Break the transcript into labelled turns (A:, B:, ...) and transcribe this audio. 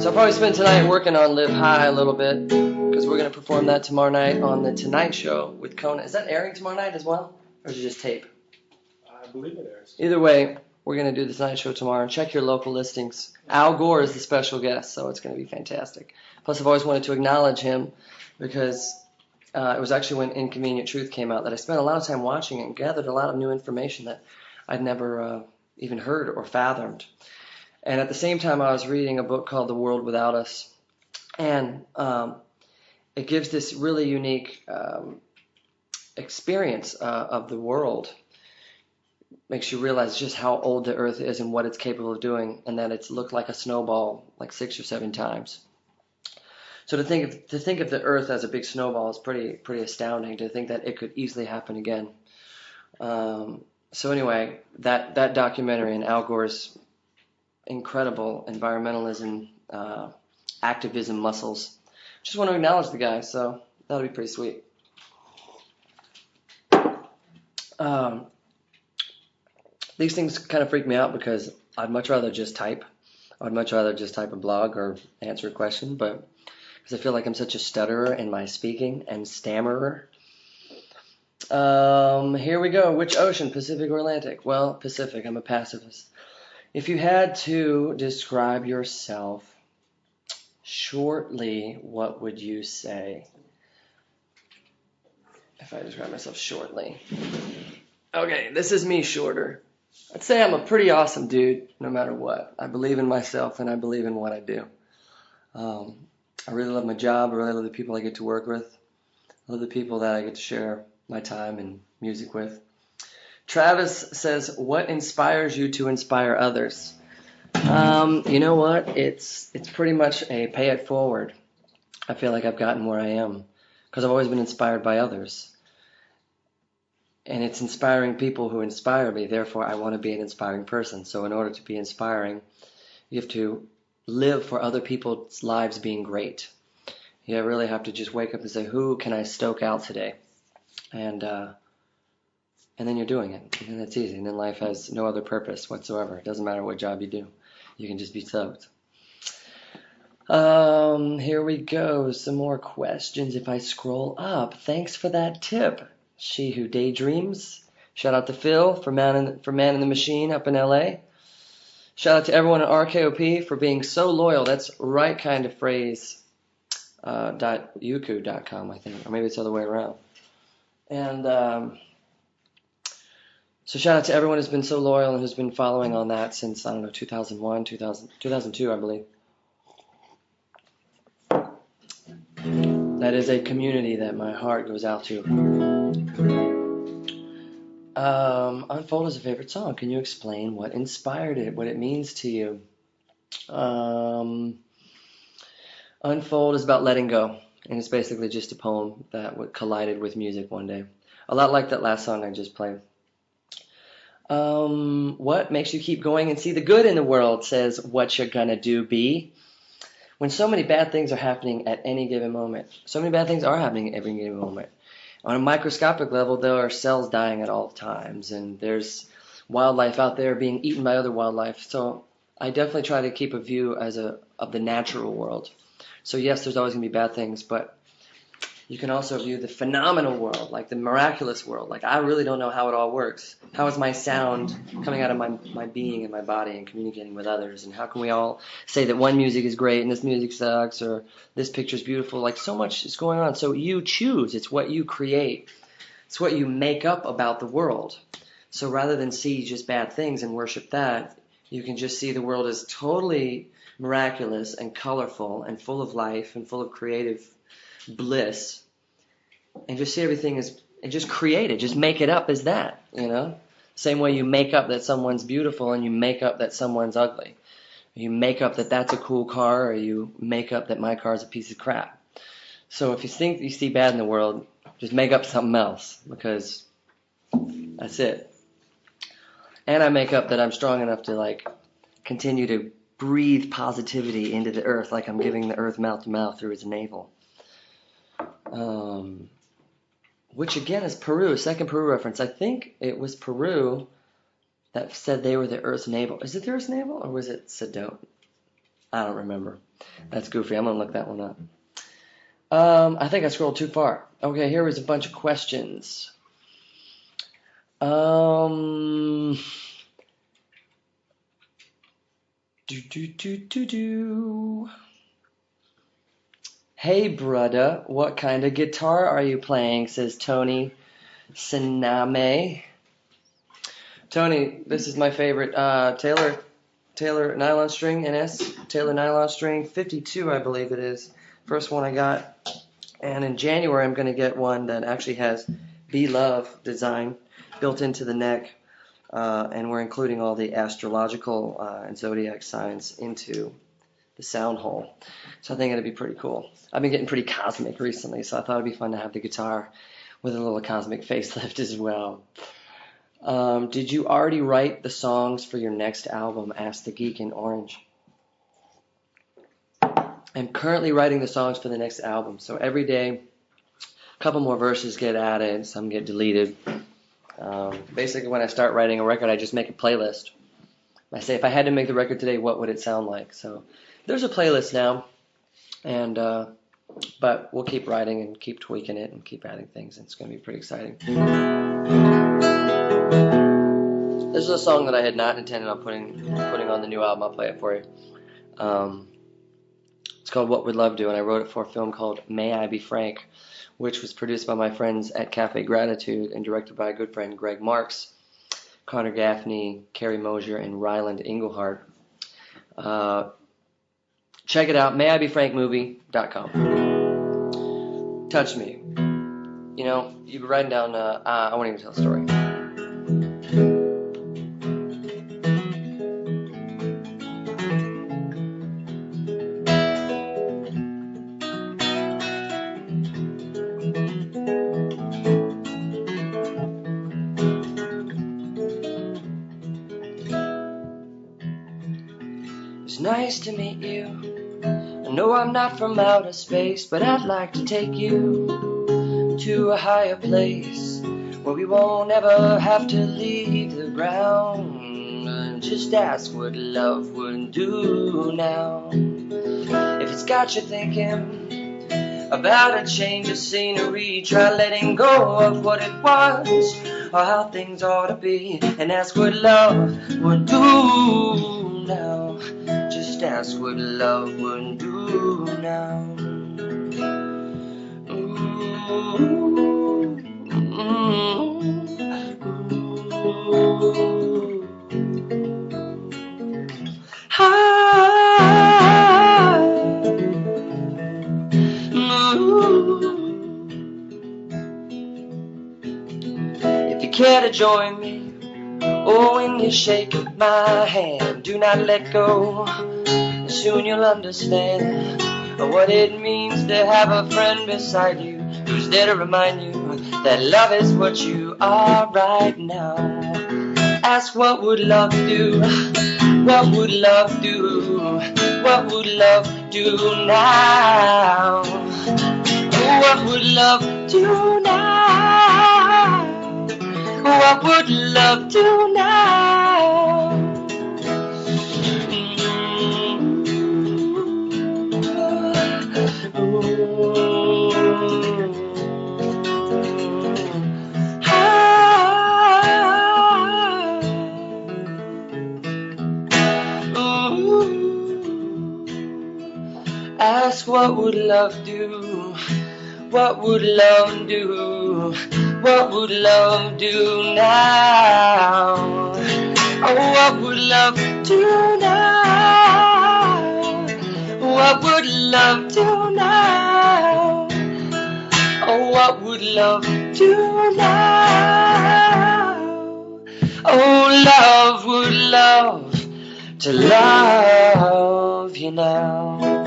A: So I'll probably spend tonight working on Live High a little bit, because we're going to perform that tomorrow night on The Tonight Show with Conan. Is that airing tomorrow night as well? Or is it just tape?
B: I believe it airs.
A: Either way, we're going to do The Tonight Show tomorrow. Check your local listings. Al Gore is the special guest, so it's going to be fantastic. Plus, I've always wanted to acknowledge him, because it was actually when Inconvenient Truth came out that I spent a lot of time watching it and gathered a lot of new information that I'd never even heard or fathomed. And at the same time, I was reading a book called The World Without Us. And it gives this really unique experience of the world. Makes you realize just how old the Earth is and what it's capable of doing, and that it's looked like a snowball like 6 or 7 times. So to think of the Earth as a big snowball is pretty astounding. To think that it could easily happen again. So anyway, that documentary and Al Gore's incredible environmentalism, activism muscles. Just want to acknowledge the guy, so that'll be pretty sweet. These things kind of freak me out because I'd much rather just type. I'd much rather just type a blog or answer a question, but because I feel like I'm such a stutterer in my speaking and stammerer. Here we go. Which ocean, Pacific or Atlantic? Well, Pacific. I'm a pacifist. If you had to describe yourself shortly, what would you say? If I describe myself shortly. Okay, this is me shorter. I'd say I'm a pretty awesome dude, no matter what. I believe in myself and I believe in what I do. I really love my job. I really love the people I get to work with. I love the people that I get to share my time and music with. Travis says, what inspires you to inspire others? You know what? It's pretty much a pay it forward. I feel like I've gotten where I am because I've always been inspired by others. And it's inspiring people who inspire me. Therefore, I want to be an inspiring person. So in order to be inspiring, you have to live for other people's lives being great. You really have to just wake up and say, who can I stoke out today? And then you're doing it. And that's easy. And then life has no other purpose whatsoever. It doesn't matter what job you do. You can just be stoked. Here we go. Some more questions if I scroll up. Thanks for that tip. She Who Daydreams. Shout out to Phil for Man in the Machine up in LA. Shout out to everyone at RKOP for being so loyal. That's right kind of phrase. .yuku.com, I think. Or maybe it's the other way around. And so shout out to everyone who's been so loyal and who's been following on that since, 2001, 2002, I believe. That is a community that my heart goes out to. Unfold is a favorite song. Can you explain what inspired it, what it means to you? Unfold is about letting go, and it's basically just a poem that collided with music one day. A lot like that last song I just played. What makes you keep going and see the good in the world, says What You Gonna Do, B. When so many bad things are happening at any given moment. So many bad things are happening at every given moment. On a microscopic level, there are cells dying at all times, and there's wildlife out there being eaten by other wildlife. So I definitely try to keep a view of the natural world. So yes, there's always going to be bad things, but you can also view the phenomenal world, like the miraculous world. Like, I really don't know how it all works. How is my sound coming out of my being and my body and communicating with others? And how can we all say that one music is great and this music sucks, or this picture's beautiful? Like, so much is going on. So you choose. It's what you create. It's what you make up about the world. So rather than see just bad things and worship that, you can just see the world as totally miraculous and colorful and full of life and full of creative bliss, and just see everything as, and just create it, just make it up as that, same way you make up that someone's beautiful and you make up that someone's ugly, you make up that that's a cool car, or you make up that my car is a piece of crap. So if you think you see bad in the world, just make up something else, because that's it. And I make up that I'm strong enough to continue to breathe positivity into the earth, like I'm giving the earth mouth to mouth through its navel. Which again is Peru, second Peru reference. I think it was Peru that said they were the Earth's navel. Is it the Earth's navel, or was it Sedona? I don't remember. That's goofy. I'm gonna look that one up. I think I scrolled too far. Okay, here was a bunch of questions. Do do do do do. Hey, brother, what kind of guitar are you playing? Says Tony Siname. Tony, this is my favorite Taylor nylon string NS Taylor nylon string 52, I believe it is. First one I got. And in January, I'm going to get one that actually has Be Love design built into the neck. And we're including all the astrological and zodiac signs into the sound hole. So I think it'll be pretty cool. I've been getting pretty cosmic recently, so I thought it'd be fun to have the guitar with a little cosmic facelift as well. Did you already write the songs for your next album? Asked the Geek in Orange. I'm currently writing the songs for the next album, so every day a couple more verses get added, some get deleted. Basically, when I start writing a record, I just make a playlist. I say, if I had to make the record today, what would it sound like? So there's a playlist now, and but we'll keep writing and keep tweaking it and keep adding things, and it's going to be pretty exciting. This is a song that I had not intended on putting on the new album. I'll play it for you. It's called What Would Love Do, and I wrote it for a film called May I Be Frank, which was produced by my friends at Cafe Gratitude and directed by a good friend, Greg Marks, Connor Gaffney, Carrie Mosier, and Ryland Englehart. Check it out, mayibefrankmovie.com. Touch me. You know, you've been writing down, I won't even tell the story. It's nice to meet you. I know I'm not from outer space, but I'd like to take you to a higher place where we won't ever have to leave the ground. Just ask what love would do now. If it's got you thinking about a change of scenery, try letting go of what it was or how things ought to be, and ask what love would do now. Just ask what love would do now. Ooh, If you care to join me, oh, when you shake my hand, do not let go. Soon you'll understand what it means to have a friend beside you, who's there to remind you that love is what you are right now. Ask what would love do? What would love do? What would love do now? What would love do now? What would love do now? Ask what would love do? What would love do? What would love do now? Oh, what would love do now? What would love do now? Oh, what would love do now? Oh, love would love to love you now.